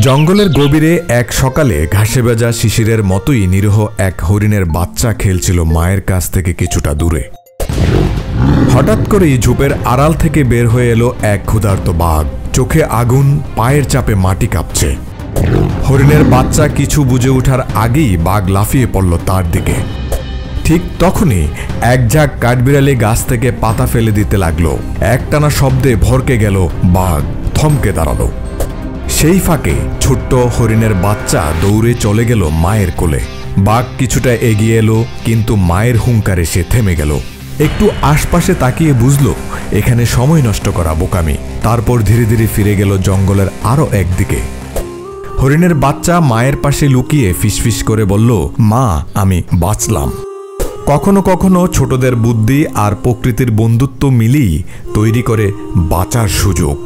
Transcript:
জঙ্গলের গভীরে এক সকালে ঘাসে ভেজা শিশিরের মতোই নিরীহ এক হরিণের বাচ্চা খেলছিল মায়ের কাছ থেকে কিছুটা দূরে। হঠাৎ করেই ঝোপের আড়াল থেকে বের হয়ে এলো এক ক্ষুধার্ত বাঘ। চোখে আগুন, পায়ের চাপে মাটি কাঁপছে। হরিণের বাচ্চা কিছু বুঝে ওঠার আগেই বাঘ লাফিয়ে পড়ল তার দিকে। ঠিক তখনই এক ঝাঁক কাঠবিড়ালি গাছ থেকে পাতা ফেলে দিতে লাগলো। একটানা শব্দে ভরকে গেল বাঘ, থমকে দাঁড়ালো। সেই ফাঁকে ছোট্ট হরিণের বাচ্চা দৌড়ে চলে গেল মায়ের কোলে। বাঘ কিছুটা এগিয়ে এলো, কিন্তু মায়ের হুঙ্কারে সে থেমে গেল। একটু আশপাশে তাকিয়ে বুঝল এখানে সময় নষ্ট করা বোকামি। তারপর ধীরে ধীরে ফিরে গেল জঙ্গলের আরো একদিকে। হরিণের বাচ্চা মায়ের পাশে লুকিয়ে ফিসফিস করে বলল, মা, আমি বাঁচলাম। কখনো কখনো ছোটদের বুদ্ধি আর প্রকৃতির বন্ধুত্ব মিলিয়ে তৈরি করে বাঁচার সুযোগ।